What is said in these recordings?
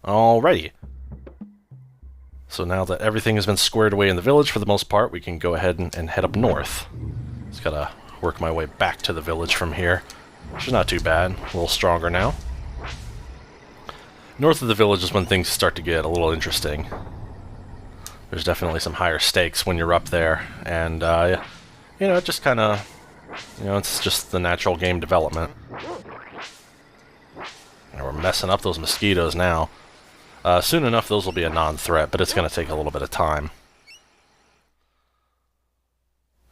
Alrighty. So now that everything has been squared away in the village for the most part, we can go ahead and head up north. Just gotta work my way back to the village from here, which is not too bad. A little stronger now. North of the village is when things start to get a little interesting. There's definitely some higher stakes when you're up there, and, you know, it just kind of, you know, it's just the natural game development. And we're messing up those mosquitoes now. Soon enough, those will be a non-threat, but it's going to take a little bit of time.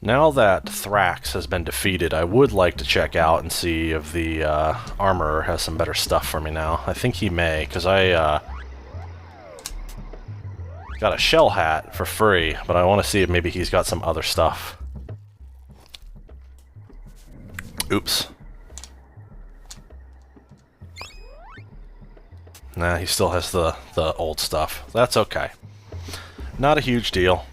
Now that Thrax has been defeated, I would like to check out and see if the armorer has some better stuff for me now. I think he may, because I got a shell hat for free, but I want to see if maybe he's got some other stuff. Oops. Nah, he still has the old stuff. That's okay. Not a huge deal.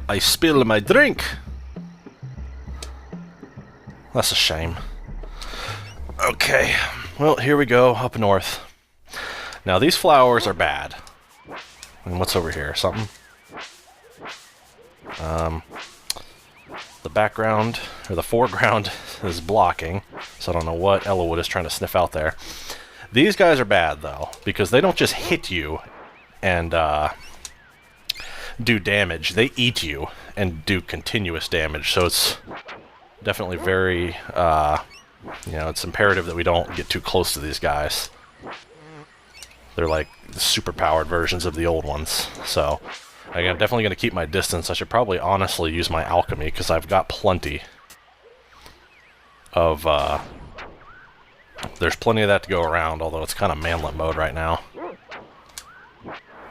I spilled my drink! That's a shame. Okay, well, here we go, up north. Now, these flowers are bad. And what's over here? Something? The background, or the foreground, is blocking, so I don't know what Ellawood is trying to sniff out there. These guys are bad, though, because they don't just hit you and do damage. They eat you and do continuous damage, so it's definitely very, you know, it's imperative that we don't get too close to these guys. They're like super-powered versions of the old ones, so I'm definitely going to keep my distance. I should probably honestly use my alchemy, because I've got plenty of, there's plenty of that to go around, although it's kind of manlet mode right now.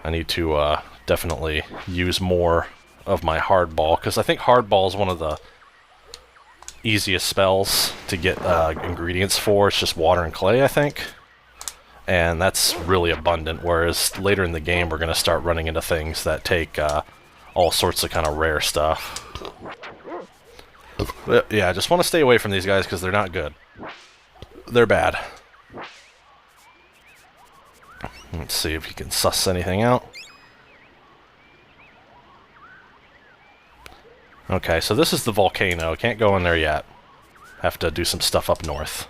I need to definitely use more of my hardball, because I think hardball is one of the easiest spells to get ingredients for. It's just water and clay, I think. And that's really abundant, whereas later in the game we're going to start running into things that take all sorts of kind of rare stuff. But, yeah, I just want to stay away from these guys because they're not good. They're bad. Let's see if he can suss anything out. Okay, so this is the volcano. Can't go in there yet. Have to do some stuff up north.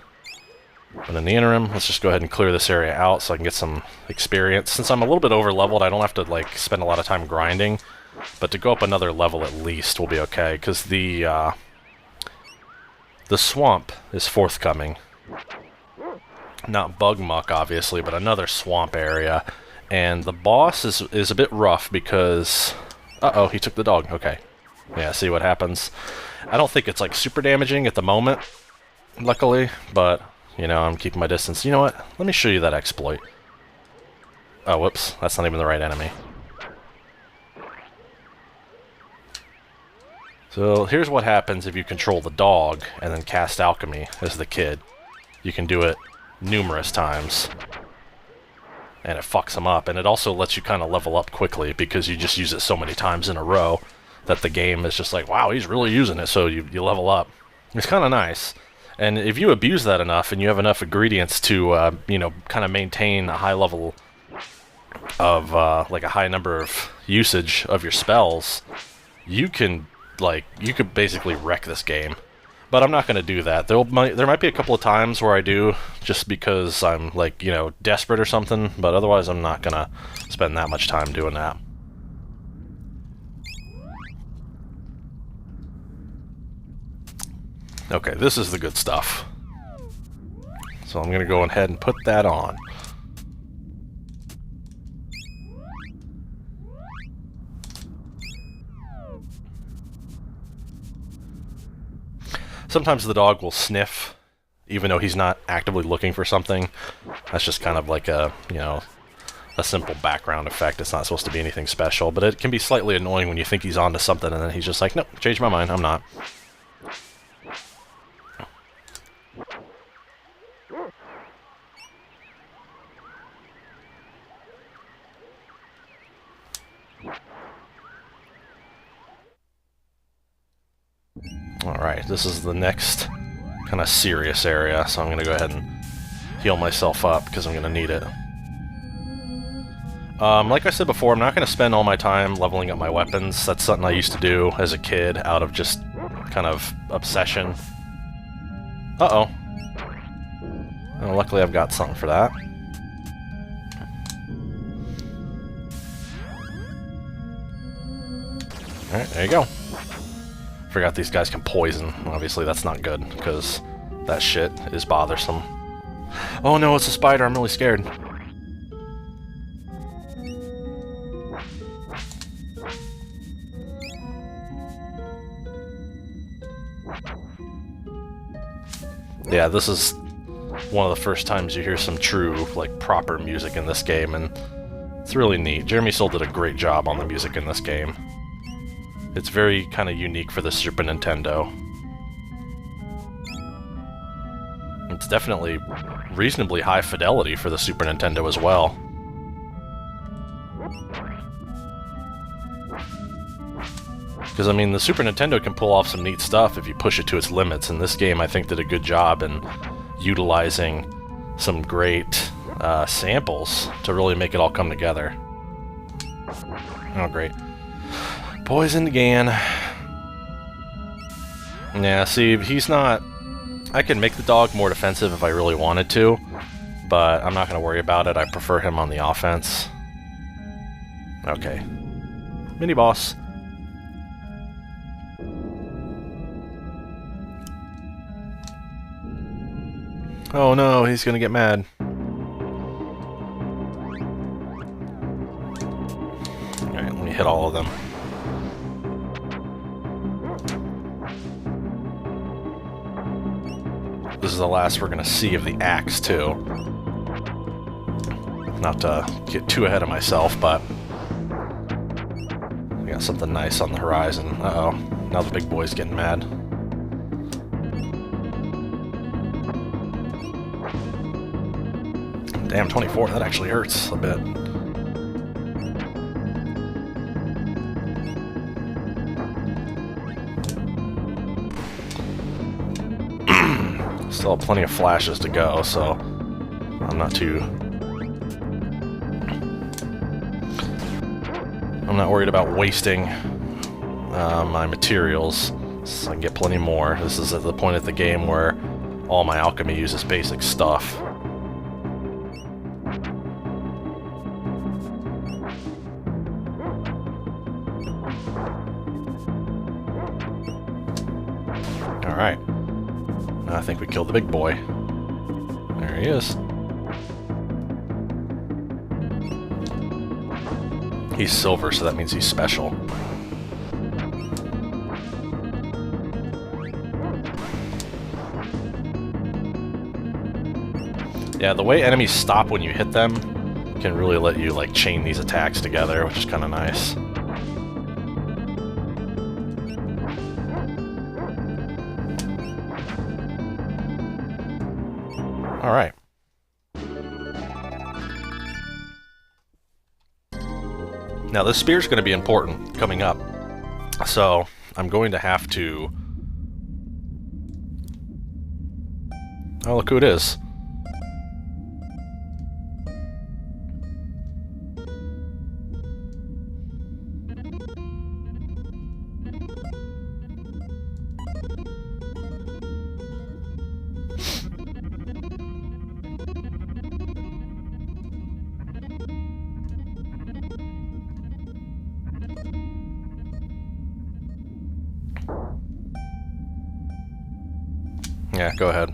But in the interim, let's just go ahead and clear this area out so I can get some experience. Since I'm a little bit over-leveled, I don't have to, like, spend a lot of time grinding. But to go up another level at least will be okay, because the swamp is forthcoming. Not bug muck, obviously, but another swamp area. And the boss is a bit rough because... Uh-oh, he took the dog. Okay. Yeah, see what happens. I don't think it's, like, super damaging at the moment, luckily, but... You know, I'm keeping my distance. You know what? Let me show you that exploit. Oh, whoops. That's not even the right enemy. So, here's what happens if you control the dog and then cast alchemy as the kid. You can do it numerous times. And it fucks them up. And it also lets you kind of level up quickly because you just use it so many times in a row that the game is just like, wow, he's really using it, so you level up. It's kind of nice. And if you abuse that enough and you have enough ingredients to, you know, kind of maintain a high level of, like a high number of usage of your spells, you can, like, you could basically wreck this game. But I'm not going to do that. There might be a couple of times where I do, just because I'm, like, you know, desperate or something, but otherwise I'm not going to spend that much time doing that. Okay, this is the good stuff. So I'm going to go ahead and put that on. Sometimes the dog will sniff, even though he's not actively looking for something. That's just kind of like a, you know, a simple background effect. It's not supposed to be anything special, but it can be slightly annoying when you think he's onto something and then he's just like, nope, changed my mind, I'm not. Alright, this is the next kind of serious area, so I'm going to go ahead and heal myself up, because I'm going to need it. Like I said before, I'm not going to spend all my time leveling up my weapons. That's something I used to do as a kid out of just kind of obsession. Uh-oh. Well, luckily I've got something for that. Alright, there you go. Forgot these guys can poison. Obviously that's not good, because that shit is bothersome. Oh no, it's a spider, I'm really scared. Yeah, this is one of the first times you hear some true, like, proper music in this game, and it's really neat. Jeremy Soule did a great job on the music in this game. It's very kind of unique for the Super Nintendo. It's definitely reasonably high fidelity for the Super Nintendo as well. Because, I mean, the Super Nintendo can pull off some neat stuff if you push it to its limits, and this game, I think, did a good job in utilizing some great samples to really make it all come together. Oh, great. Poisoned again. Yeah, see, he's not... I can make the dog more defensive if I really wanted to, but I'm not going to worry about it. I prefer him on the offense. Okay. Mini-boss. Oh no, he's gonna get mad. Alright, let me hit all of them. This is the last we're gonna see of the axe, too. Not to get too ahead of myself, but... we got something nice on the horizon. Uh-oh. Now the big boy's getting mad. Damn, 24, that actually hurts a bit. Still have plenty of flashes to go, so I'm not worried about wasting my materials, so I can get plenty more. This is at the point of the game where all my alchemy uses basic stuff. Alright. Now I think we killed the big boy. There he is. He's silver, so that means he's special. Yeah, the way enemies stop when you hit them can really let you, like, chain these attacks together, which is kind of nice. Alright. Now this spear's going to be important coming up, so I'm going to have to... Oh, look who it is. Yeah, go ahead.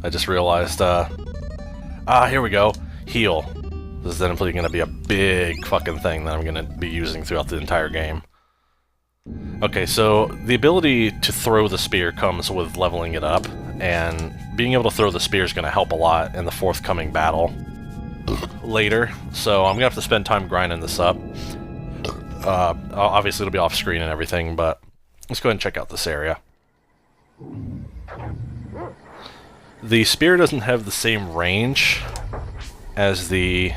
I just realized, here we go. Heal. This is definitely going to be a big fucking thing that I'm going to be using throughout the entire game. Okay, so the ability to throw the spear comes with leveling it up, and being able to throw the spear is going to help a lot in the forthcoming battle later, so I'm going to have to spend time grinding this up. Obviously it'll be off screen and everything, but let's go ahead and check out this area. The spear doesn't have the same range as the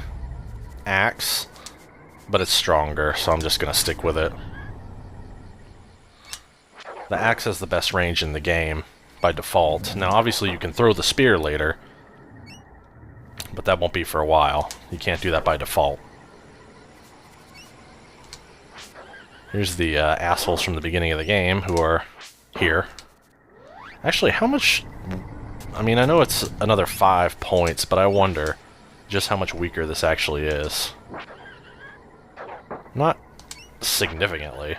axe, but it's stronger, so I'm just going to stick with it. The axe has the best range in the game by default. Now, obviously, you can throw the spear later, but that won't be for a while. You can't do that by default. Here's the assholes from the beginning of the game who are here. Actually, how much... I mean, I know it's another 5 points, but I wonder just how much weaker this actually is. Not significantly.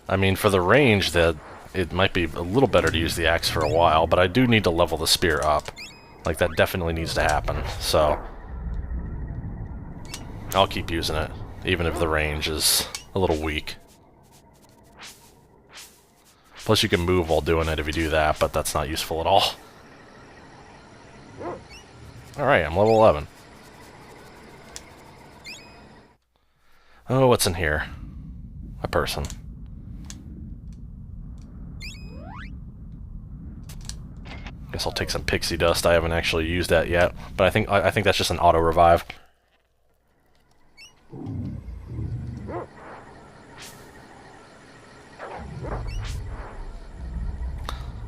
I mean, for the range, that it might be a little better to use the axe for a while, but I do need to level the spear up. Like, that definitely needs to happen, so... I'll keep using it, even if the range is a little weak. Plus you can move while doing it if you do that, but that's not useful at all. Alright, I'm level 11. Oh, what's in here? A person. Guess I'll take some pixie dust. I haven't actually used that yet, but I think that's just an auto revive.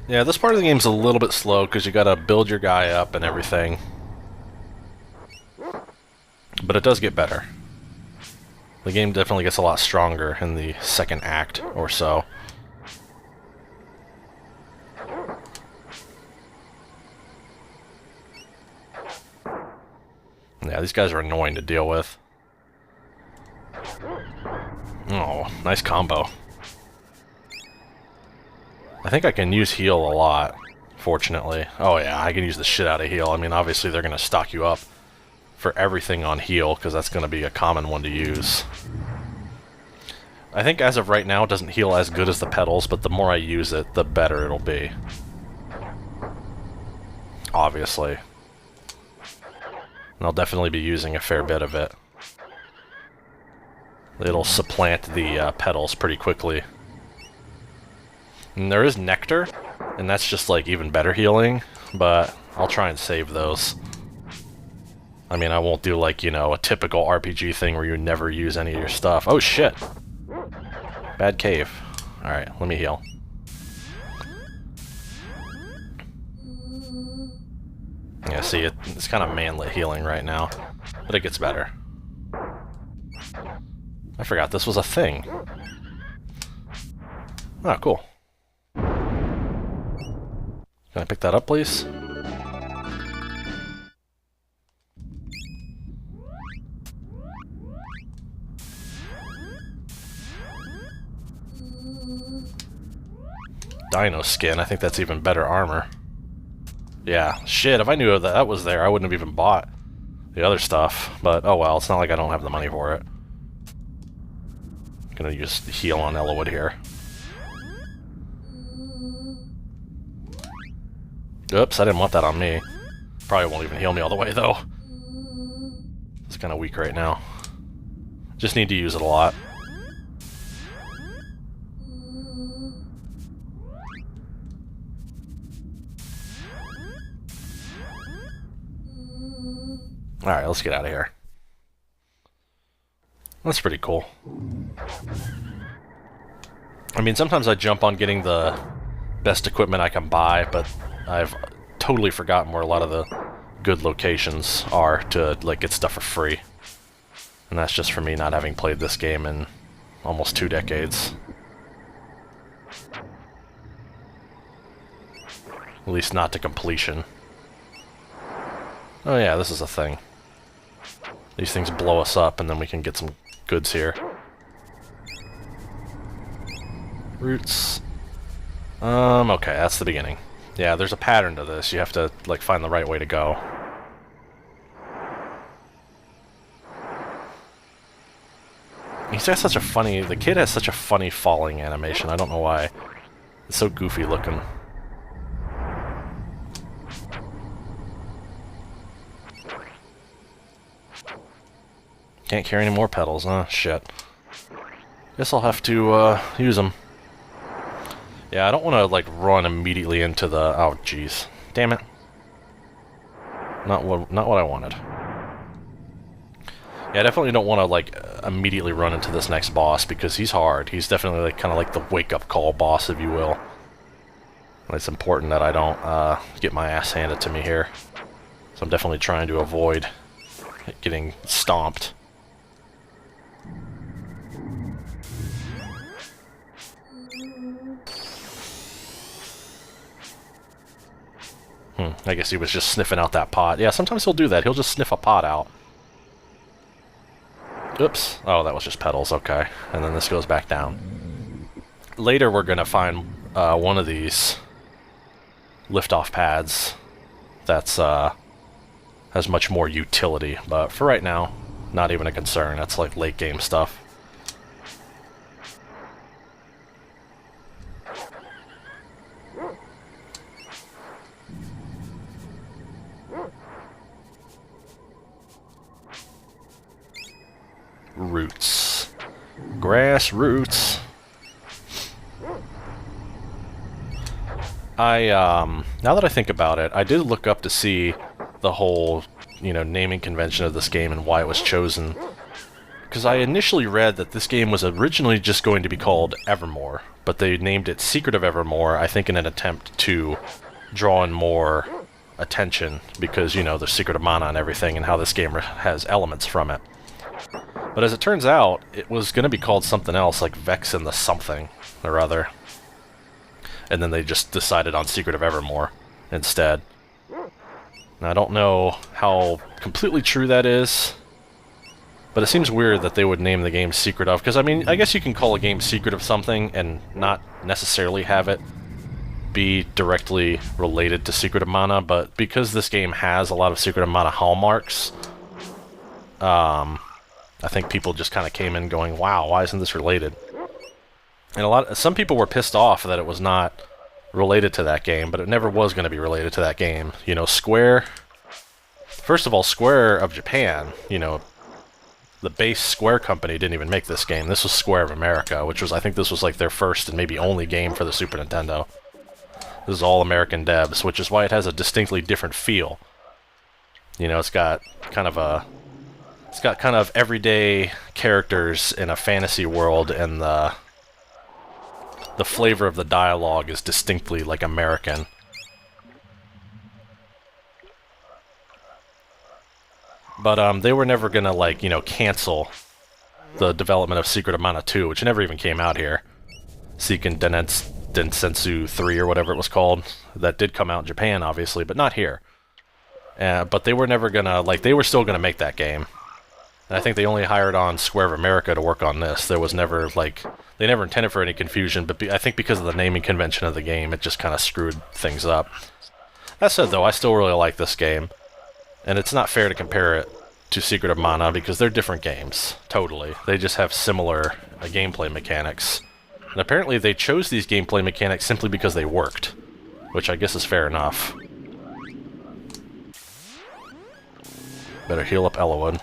Yeah, this part of the game's a little bit slow because you gotta build your guy up and everything. But it does get better. The game definitely gets a lot stronger in the second act or so. Yeah, these guys are annoying to deal with. Oh, nice combo. I think I can use heal a lot, fortunately. Oh yeah, I can use the shit out of heal. I mean, obviously they're going to stock you up for everything on heal, because that's going to be a common one to use. I think as of right now it doesn't heal as good as the petals, but the more I use it, the better it'll be. Obviously. And I'll definitely be using a fair bit of it. It'll supplant the petals pretty quickly. And there is nectar, and that's just like even better healing, but I'll try and save those. I mean, I won't do like, you know, a typical RPG thing where you never use any of your stuff. Oh shit! Bad cave. Alright, let me heal. Yeah, see, it's kind of manlet healing right now, but it gets better. I forgot this was a thing. Oh, cool. Can I pick that up, please? Dino skin, I think that's even better armor. Yeah, shit, if I knew that was there, I wouldn't have even bought the other stuff. But, oh well, it's not like I don't have the money for it. I'm gonna use heal on Ellawood here. Oops, I didn't want that on me. Probably won't even heal me all the way, though. It's kind of weak right now. Just need to use it a lot. Alright, let's get out of here. That's pretty cool. I mean, sometimes I jump on getting the best equipment I can buy, but I've totally forgotten where a lot of the good locations are to like get stuff for free. And that's just for me not having played this game in almost 2 decades. At least not to completion. Oh yeah, this is a thing. These things blow us up and then we can get some goods here. Roots. Okay, that's the beginning. Yeah, there's a pattern to this. You have to, like, find the right way to go. He's got such a funny... The kid has such a funny falling animation. I don't know why. It's so goofy looking. Can't carry any more petals, huh? Shit. Guess I'll have to, use them. Yeah, I don't want to, like, run immediately into the... Oh, jeez. Damn it. Not what I wanted. Yeah, I definitely don't want to, like, immediately run into this next boss, because he's hard. He's definitely, like, kind of like the wake-up call boss, if you will. And it's important that I don't get my ass handed to me here. So I'm definitely trying to avoid getting stomped. I guess he was just sniffing out that pot. Yeah, sometimes he'll do that. He'll just sniff a pot out. Oops. Oh, that was just petals. Okay. And then this goes back down. Later, we're going to find one of these lift-off pads that's has much more utility. But for right now, not even a concern. That's like late-game stuff. Roots. Grass roots. Now that I think about it, I did look up to see the whole, naming convention of this game and why it was chosen. Because I initially read that this game was originally just going to be called Evermore, but they named it Secret of Evermore, I think in an attempt to draw in more attention, because, the Secret of Mana and everything, and how this game has elements from it. But as it turns out, it was going to be called something else, like Vex and the something or other. And then they just decided on Secret of Evermore instead. Now, I don't know how completely true that is, but it seems weird that they would name the game Secret of, because, I mean, I guess you can call a game Secret of something and not necessarily have it be directly related to Secret of Mana, but because this game has a lot of Secret of Mana hallmarks, I think people just kind of came in going, wow, why isn't this related? And some people were pissed off that it was not related to that game, but it never was going to be related to that game. Square... First of all, Square of Japan, the base Square company didn't even make this game. This was Square of America, which was, I think this was like their first and maybe only game for the Super Nintendo. This is all American devs, which is why it has a distinctly different feel. It's got kind of everyday characters in a fantasy world, and the flavor of the dialogue is distinctly, like, American. But they were never gonna, like, cancel the development of Secret of Mana 2, which never even came out here. Seiken Densetsu 3 or whatever it was called. That did come out in Japan, obviously, but not here. But they were never gonna, they were still gonna make that game. And I think they only hired on Square of America to work on this. There was never, they never intended for any confusion, but I think because of the naming convention of the game, it just kind of screwed things up. That said, though, I still really like this game. And it's not fair to compare it to Secret of Mana, because they're different games. Totally. They just have similar gameplay mechanics. And apparently they chose these gameplay mechanics simply because they worked, which I guess is fair enough. Better heal up Ellawood.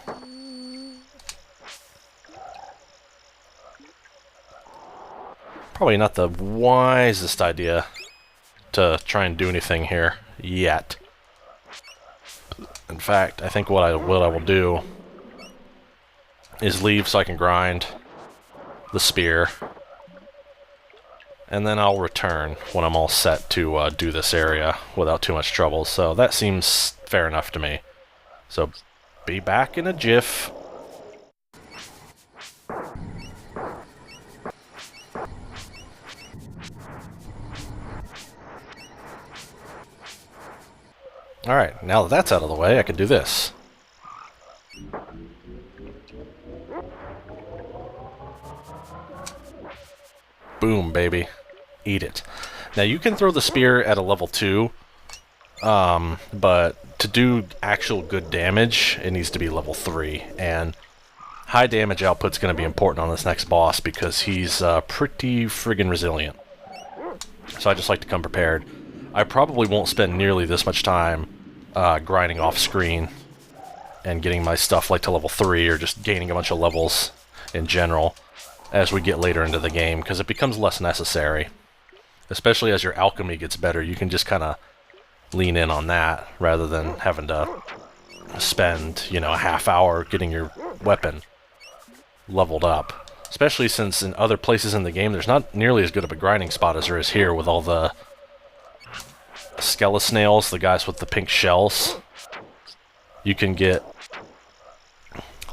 Probably not the wisest idea to try and do anything here yet. In fact, I think what I will do is leave so I can grind the spear, and then I'll return when I'm all set to do this area without too much trouble. So that seems fair enough to me. So be back in a jiff. Alright, now that that's out of the way, I can do this. Boom, baby. Eat it. Now, you can throw the spear at a level 2, but to do actual good damage, it needs to be level 3. And high damage output's going to be important on this next boss, because he's pretty friggin' resilient. So I just like to come prepared. I probably won't spend nearly this much time grinding off screen and getting my stuff to level 3, or just gaining a bunch of levels in general as we get later into the game, because it becomes less necessary. Especially as your alchemy gets better, you can just kind of lean in on that rather than having to spend, a half hour getting your weapon leveled up. Especially since in other places in the game, there's not nearly as good of a grinding spot as there is here with all the skeletons, the guys with the pink shells. You can get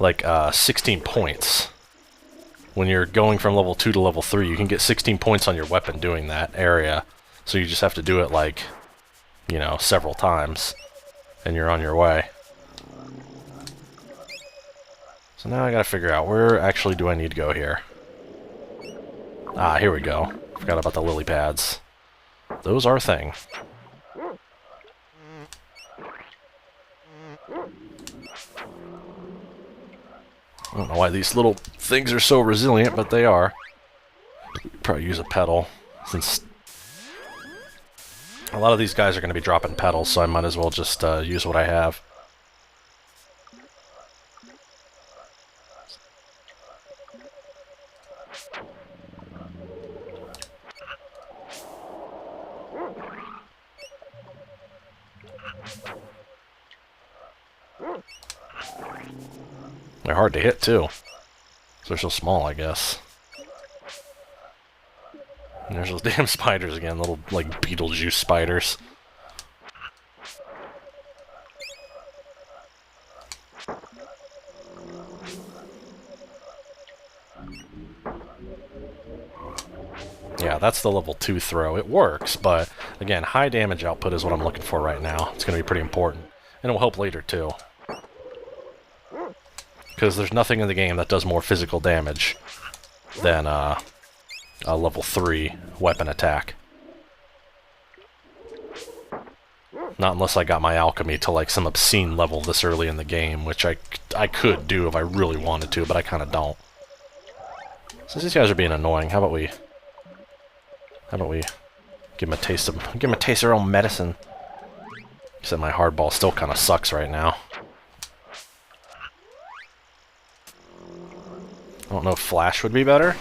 like 16 points. When you're going from level 2 to level 3, you can get 16 points on your weapon doing that area. So you just have to do it like, you know, several times, and you're on your way. So now I gotta figure out where actually do I need to go here. Ah, here we go. Forgot about the lily pads. Those are a thing. I don't know why these little things are so resilient, but they are. Probably use a petal, since a lot of these guys are going to be dropping petals, so I might as well just use what I have. They're hard to hit, too. They're so small, I guess. And there's those damn spiders again, little, like, Beetlejuice spiders. Yeah, that's the level 2 throw. It works, but, again, high damage output is what I'm looking for right now. It's going to be pretty important. And it will help later, too. Because there's nothing in the game that does more physical damage than a level 3 weapon attack. Not unless I got my alchemy to like some obscene level this early in the game, which I could do if I really wanted to, but I kind of don't. Since these guys are being annoying, how about we give them a taste of their own medicine? Except my hardball still kind of sucks right now. I don't know if flash would be better.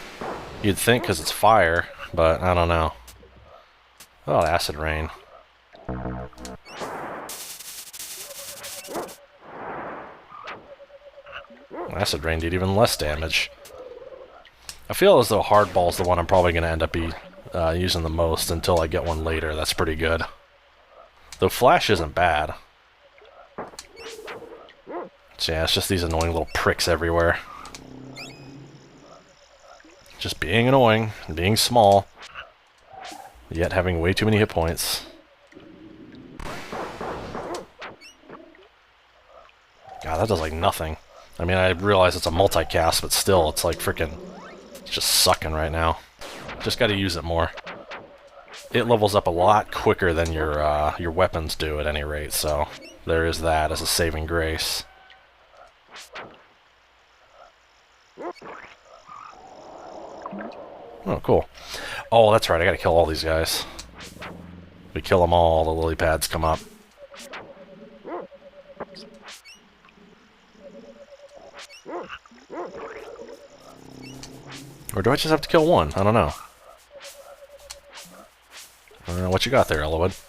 You'd think, because it's fire, but I don't know. Oh, acid rain. Acid rain did even less damage. I feel as though hardball's the one I'm probably going to end up using the most until I get one later. That's pretty good. Though flash isn't bad. So yeah, it's just these annoying little pricks everywhere. Just being annoying, and being small, yet having way too many hit points. God, that does like nothing. I mean, I realize it's a multicast, but still, it's like freaking, it's just sucking right now. Just gotta use it more. It levels up a lot quicker than your weapons do at any rate, so there is that as a saving grace. Oh, cool. Oh, that's right, I gotta kill all these guys. If we kill them all, the lily pads come up. Or do I just have to kill one? I don't know. What you got there, Elowood?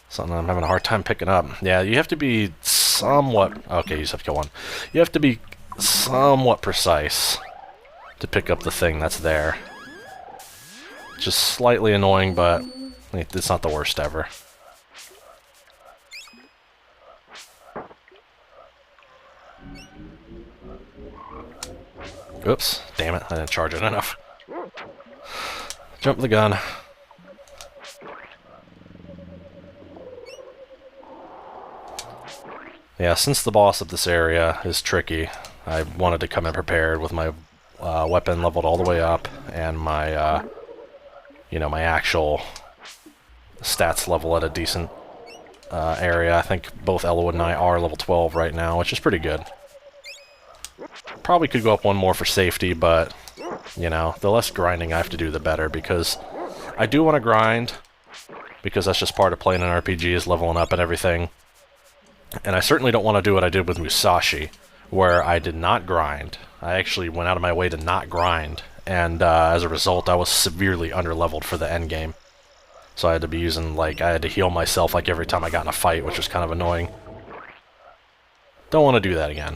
Something I'm having a hard time picking up. Yeah, you have to be somewhat... Okay, you just have to kill one. You have to be somewhat precise to pick up the thing that's there. Just slightly annoying, but it's not the worst ever. Oops, damn it, I didn't charge it enough. Jump the gun. Yeah, since the boss of this area is tricky, I wanted to come in prepared with my weapon leveled all the way up, and my, you know, my actual stats level at a decent area. I think both Elowood and I are level 12 right now, which is pretty good. Probably could go up one more for safety, but, you know, the less grinding I have to do, the better, because I do want to grind, because that's just part of playing an RPG, is leveling up and everything. And I certainly don't want to do what I did with Musashi, where I did not grind. I actually went out of my way to not grind, and as a result, I was severely underleveled for the endgame. So I had to be using, like, I had to heal myself, like, every time I got in a fight, which was kind of annoying. Don't want to do that again.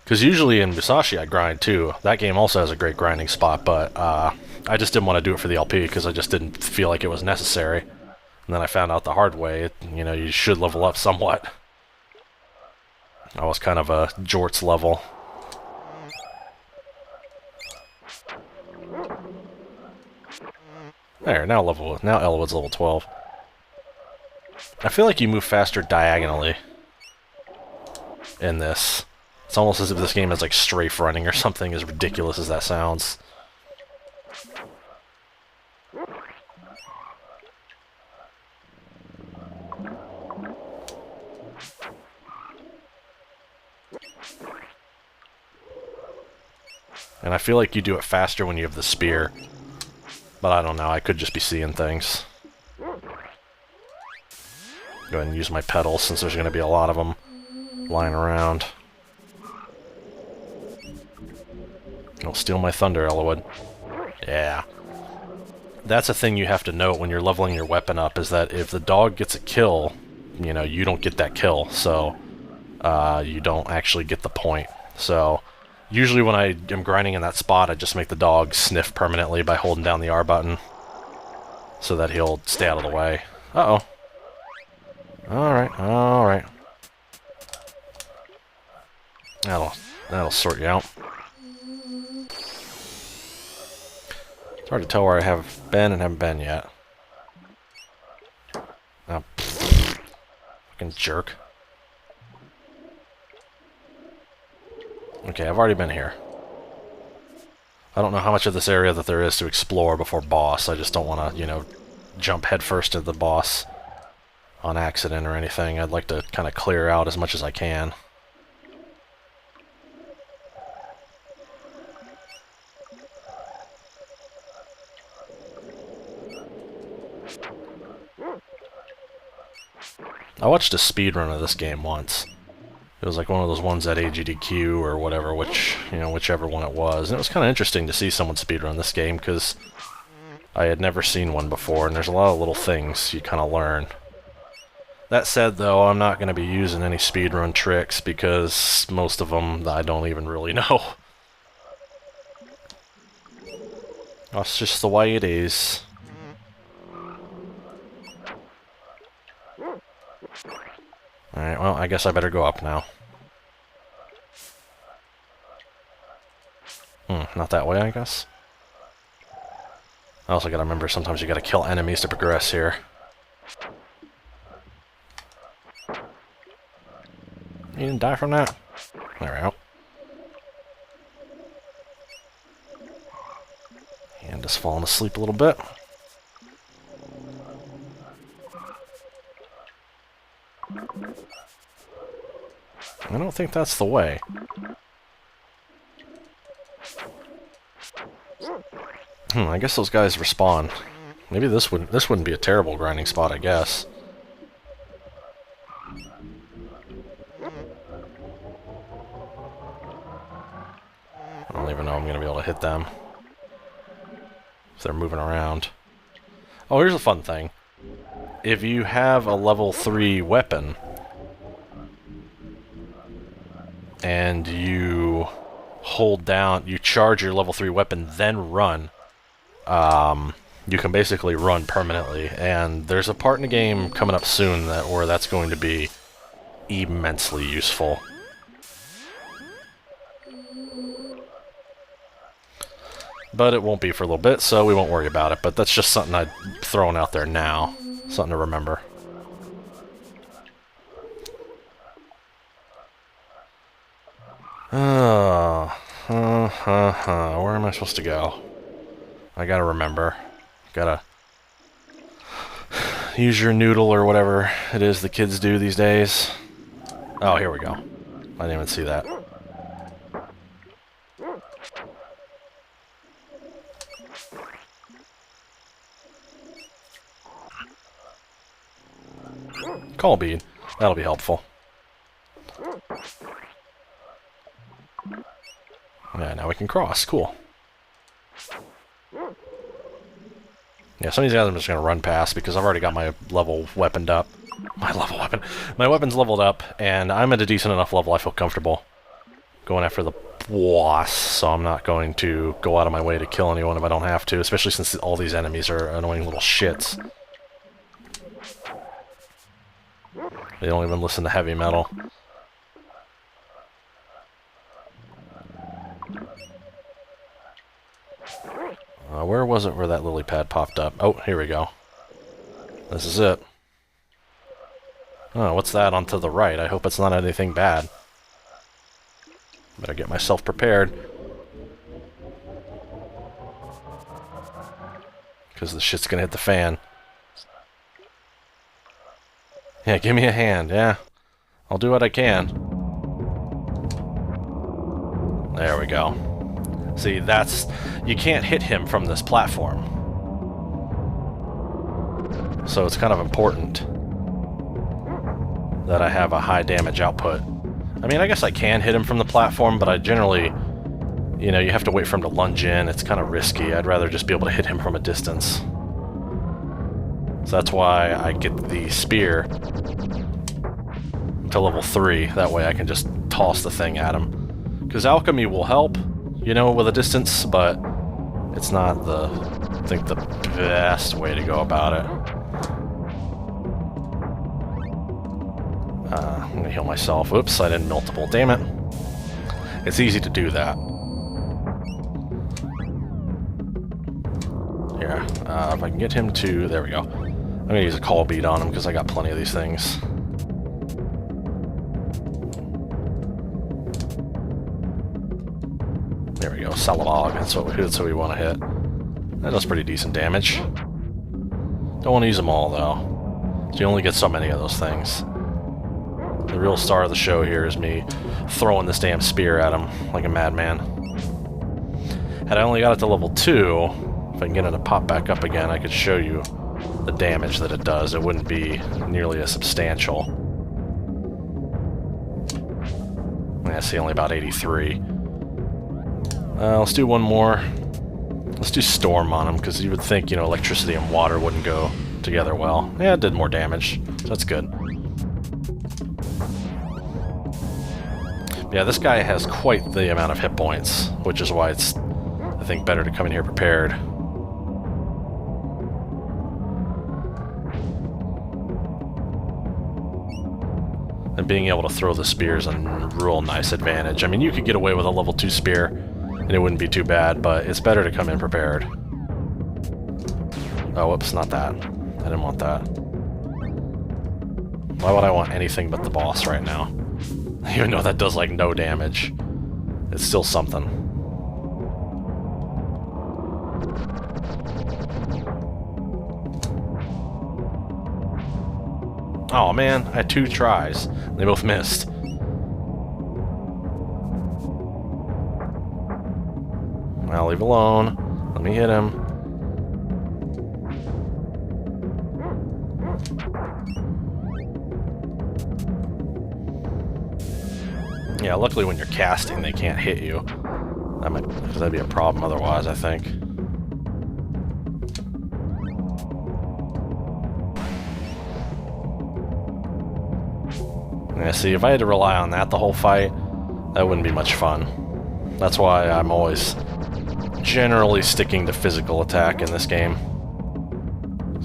Because usually in Bashe I grind too. That game also has a great grinding spot, but I just didn't want to do it for the LP because I just didn't feel like it was necessary. And then I found out the hard way, you know, you should level up somewhat. I was kind of a jorts level. There, now Elwood's level 12. I feel like you move faster diagonally in this. It's almost as if this game has like strafe running or something, as ridiculous as that sounds. And I feel like you do it faster when you have the spear. But I don't know, I could just be seeing things. Go ahead and use my pedals since there's going to be a lot of them lying around. Don't steal my thunder, Elwood. Yeah. That's a thing you have to note when you're leveling your weapon up, is that if the dog gets a kill, you know, you don't get that kill, so you don't actually get the point. So usually when I am grinding in that spot, I just make the dog sniff permanently by holding down the R button so that he'll stay out of the way. Uh-oh. Alright, alright. That'll sort you out. It's hard to tell where I have been and haven't been yet. Oh, fucking jerk. Okay, I've already been here. I don't know how much of this area that there is to explore before boss. I just don't want to, you know, jump headfirst into the boss on accident or anything. I'd like to kind of clear out as much as I can. I watched a speedrun of this game once. It was like one of those ones at AGDQ or whatever, whichever one it was. And it was kind of interesting to see someone speedrun this game, because I had never seen one before, and there's a lot of little things you kind of learn. That said, though, I'm not going to be using any speedrun tricks, because most of them I don't even really know. That's just the way it is. Alright, well, I guess I better go up now. Not that way, I guess. I also gotta remember, sometimes you gotta kill enemies to progress here. You didn't die from that? There we go. And just falling asleep a little bit. I don't think that's the way. I guess those guys respawn. Maybe this wouldn't be a terrible grinding spot, I guess. I don't even know I'm gonna be able to hit them if they're moving around. Oh, here's a fun thing. If you have a level 3 weapon and you hold down, you charge your level 3 weapon, then run, you can basically run permanently. And there's a part in the game coming up soon where that's going to be immensely useful. But it won't be for a little bit, so we won't worry about it. But that's just something I'd thrown out there now. Something to remember. Where am I supposed to go? I gotta remember. Gotta use your noodle or whatever it is the kids do these days. Oh, here we go. I didn't even see that. Call bead. That'll be helpful. Yeah, now we can cross. Cool. Yeah, some of these guys I'm just going to run past because I've already got my level weaponed up. My weapon's leveled up, and I'm at a decent enough level I feel comfortable going after the boss, so I'm not going to go out of my way to kill anyone if I don't have to, especially since all these enemies are annoying little shits. They don't even listen to heavy metal. Where was it where that lily pad popped up? Oh, here we go. This is it. Oh, what's that on to the right? I hope it's not anything bad. Better get myself prepared. Because the shit's gonna hit the fan. Yeah, give me a hand, yeah. I'll do what I can. There we go. See, that's... You can't hit him from this platform. So it's kind of important that I have a high damage output. I mean, I guess I can hit him from the platform, but I generally... You know, you have to wait for him to lunge in. It's kind of risky. I'd rather just be able to hit him from a distance. So that's why I get the spear to level 3. That way I can just toss the thing at him. Because alchemy will help, you know, with a distance, but it's not the, I think, the best way to go about it. I'm gonna heal myself. Oops, I didn't multiple. Damn it. It's easy to do that. Here, if I can get him to... There we go. I'm gonna use a call bead on him because I got plenty of these things. There we go, Salabog, that's what we want to hit. That does pretty decent damage. Don't want to use them all, though. So you only get so many of those things. The real star of the show here is me throwing this damn spear at him like a madman. Had I only got it to level 2, if I can get it to pop back up again, I could show you the damage that it does. It wouldn't be nearly as substantial. I see only about 83. Let's do one more. Let's do Storm on him, because you would think, you know, electricity and water wouldn't go together well. Yeah, it did more damage, so that's good. Yeah, this guy has quite the amount of hit points, which is why it's, I think, better to come in here prepared. And being able to throw the spear is a real nice advantage. I mean, you could get away with a level 2 spear, and it wouldn't be too bad, but it's better to come in prepared. Oh, whoops, not that. I didn't want that. Why would I want anything but the boss right now? Even though that does, like, no damage. It's still something. Oh man, I had 2 tries. They both missed. I'll leave alone. Let me hit him. Yeah, luckily when you're casting, they can't hit you. That'd be a problem otherwise, I think. Yeah, see, if I had to rely on that the whole fight, that wouldn't be much fun. That's why I'm always generally sticking to physical attack in this game.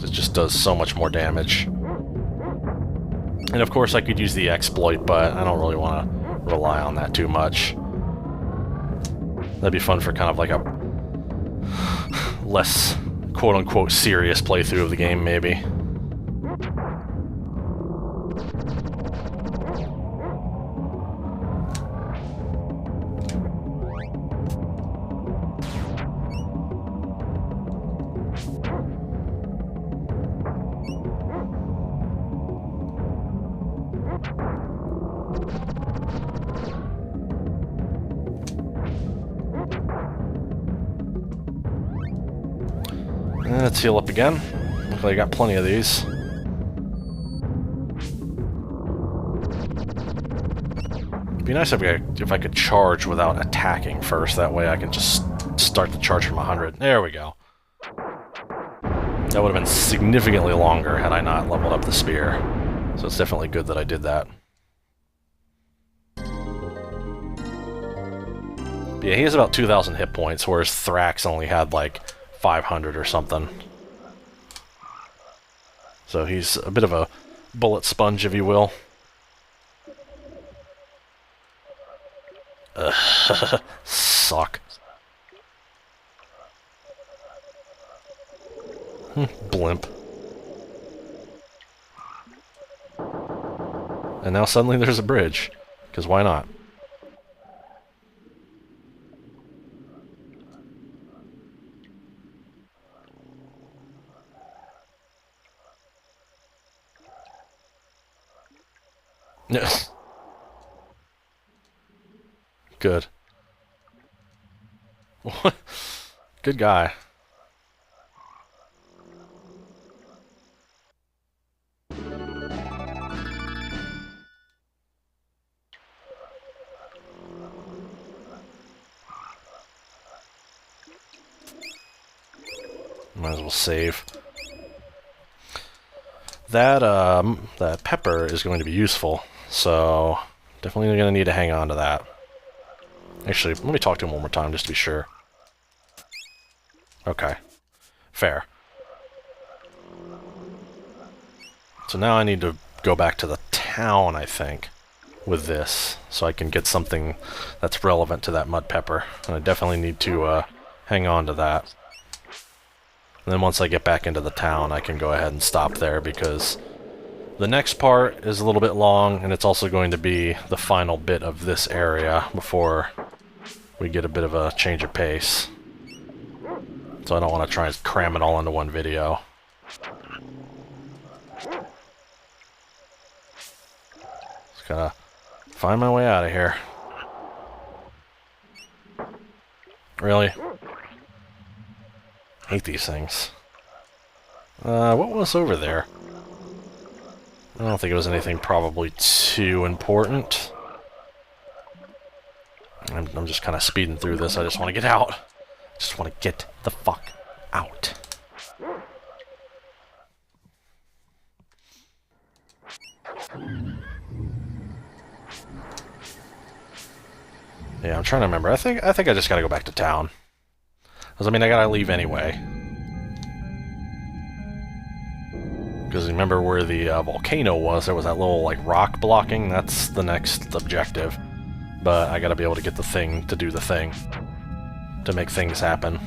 It just does so much more damage. And of course I could use the exploit, but I don't really want to rely on that too much. That'd be fun for kind of like a less quote-unquote serious playthrough of the game, maybe. Let's heal up again. Looks like I got plenty of these. It'd be nice if I could charge without attacking first. That way I can just start the charge from 100. There we go. That would have been significantly longer had I not leveled up the spear. So it's definitely good that I did that. Yeah, he has about 2,000 hit points, whereas Thrax only had like 500 or something. So he's a bit of a bullet sponge, if you will. Suck. Blimp. And now suddenly there's a bridge. Because why not? Yes. Good. Good guy. Might as well save. That pepper is going to be useful, so definitely going to need to hang on to that. Actually, let me talk to him one more time just to be sure. Okay. Fair. So now I need to go back to the town, I think, with this, so I can get something that's relevant to that mud pepper. And I definitely need to hang on to that. And then once I get back into the town, I can go ahead and stop there, because the next part is a little bit long, and it's also going to be the final bit of this area before we get a bit of a change of pace. So I don't want to try and cram it all into one video. Just gotta find my way out of here. Really? Hate these things. What was over there? I don't think it was anything probably too important. I'm just kind of speeding through this. I just want to get out. Just want to get the fuck out. Yeah, I'm trying to remember. I think I just gotta go back to town. Because, I mean, I gotta leave anyway. Because remember where the volcano was, there was that little, like, rock blocking? That's the next objective. But I gotta be able to get the thing to do the thing. To make things happen.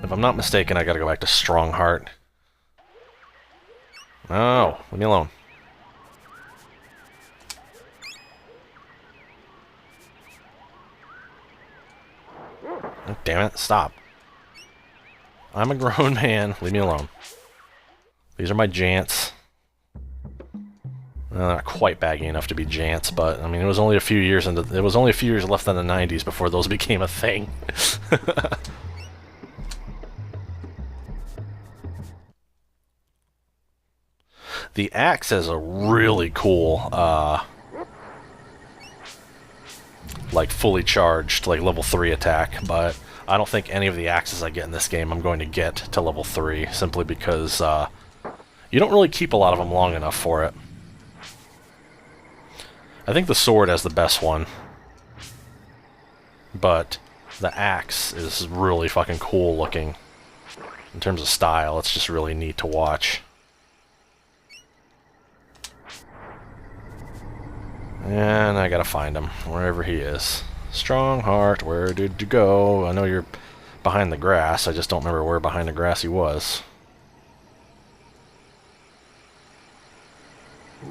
If I'm not mistaken, I gotta go back to Strongheart. No, leave me alone. Oh, damn it, stop. I'm a grown man, leave me alone. These are my jants. They're not quite baggy enough to be jants, but I mean, it was only a few years left in the 90s before those became a thing. The axe has a really cool, like fully charged, like level 3 attack, but I don't think any of the axes I get in this game I'm going to get to level 3, simply because you don't really keep a lot of them long enough for it. I think the sword has the best one, but the axe is really fucking cool looking. In terms of style, it's just really neat to watch. And I gotta find him, wherever he is. Strongheart, where did you go? I know you're behind the grass, I just don't remember where behind the grass he was.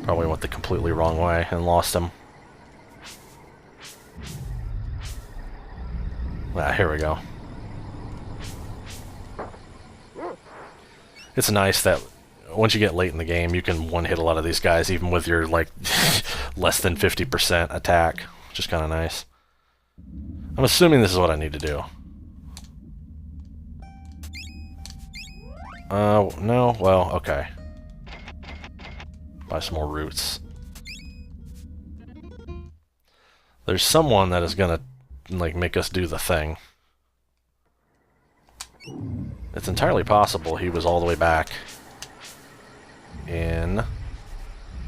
Probably went the completely wrong way and lost him. Ah, here we go. It's nice that once you get late in the game, you can one-hit a lot of these guys, even with your, like, less than 50% attack, which is kind of nice. I'm assuming this is what I need to do. No? Well, okay. Buy some more roots. There's someone that is gonna, like, make us do the thing. It's entirely possible he was all the way back in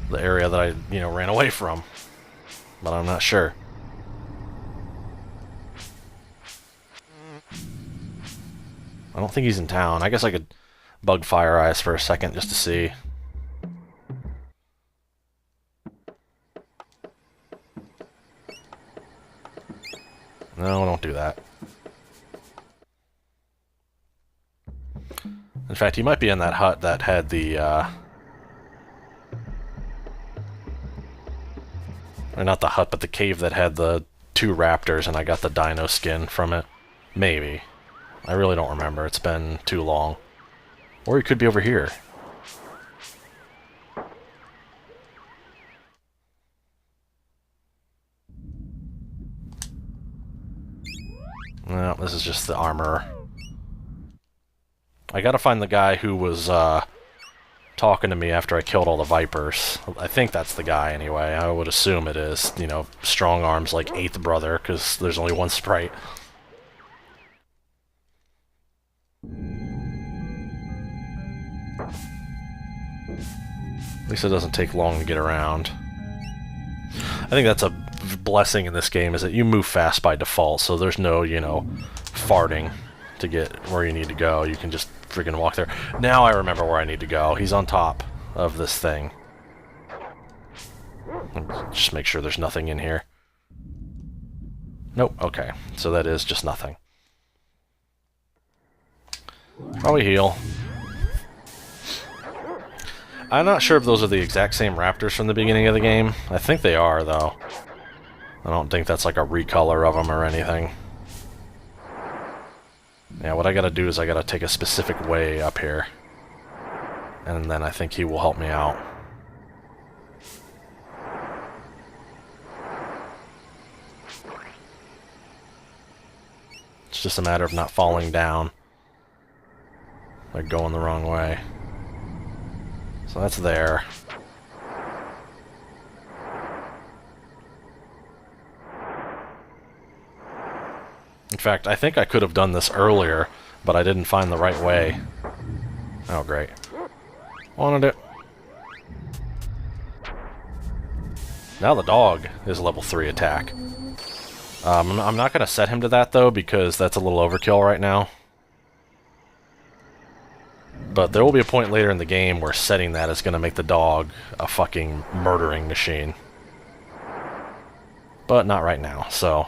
the area that I, ran away from. But I'm not sure. I don't think he's in town. I guess I could bug Fire Eyes for a second just to see. No, don't do that. In fact, he might be in that hut that had the, or not the hut, but the cave that had the 2 raptors, and I got the dino skin from it. Maybe. I really don't remember. It's been too long. Or he could be over here. No, this is just the armorer. I gotta find the guy who was, talking to me after I killed all the Vipers. I think that's the guy, anyway. I would assume it is. You know, strong arms like 8th brother, because there's only 1 sprite. At least it doesn't take long to get around. I think that's a blessing in this game, is that you move fast by default, so there's no, you know, farting to get where you need to go. You can just freaking walk there. Now I remember where I need to go. He's on top of this thing. Just make sure there's nothing in here. Nope, okay. So that is just nothing. Probably heal. I'm not sure if those are the exact same raptors from the beginning of the game. I think they are, though. I don't think that's like a recolor of them or anything. Yeah, what I gotta do is I gotta take a specific way up here. And then I think he will help me out. It's just a matter of not falling down. Like going the wrong way. So that's there. In fact, I think I could have done this earlier, but I didn't find the right way. Oh, great. Wanted it. Now the dog is level 3 attack. I'm not going to set him to that, though, because that's a little overkill right now. But there will be a point later in the game where setting that is going to make the dog a fucking murdering machine. But not right now, so...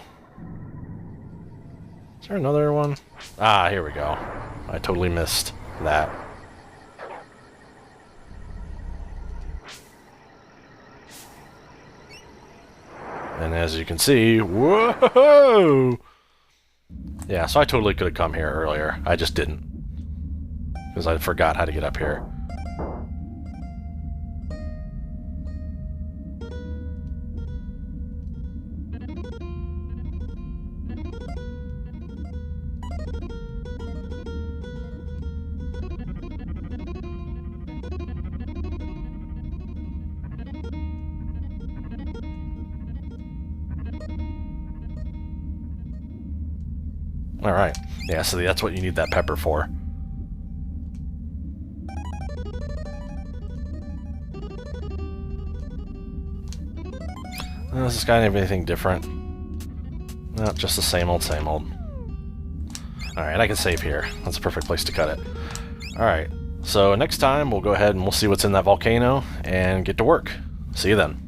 Is there another one? Ah, here we go. I totally missed that. And as you can see, whoa! Yeah, so I totally could have come here earlier. I just didn't. Because I forgot how to get up here. Alright. Yeah, so that's what you need that pepper for. Does this guy have anything different? No, just the same old, same old. Alright, I can save here. That's a perfect place to cut it. Alright, so next time we'll go ahead and we'll see what's in that volcano and get to work. See you then.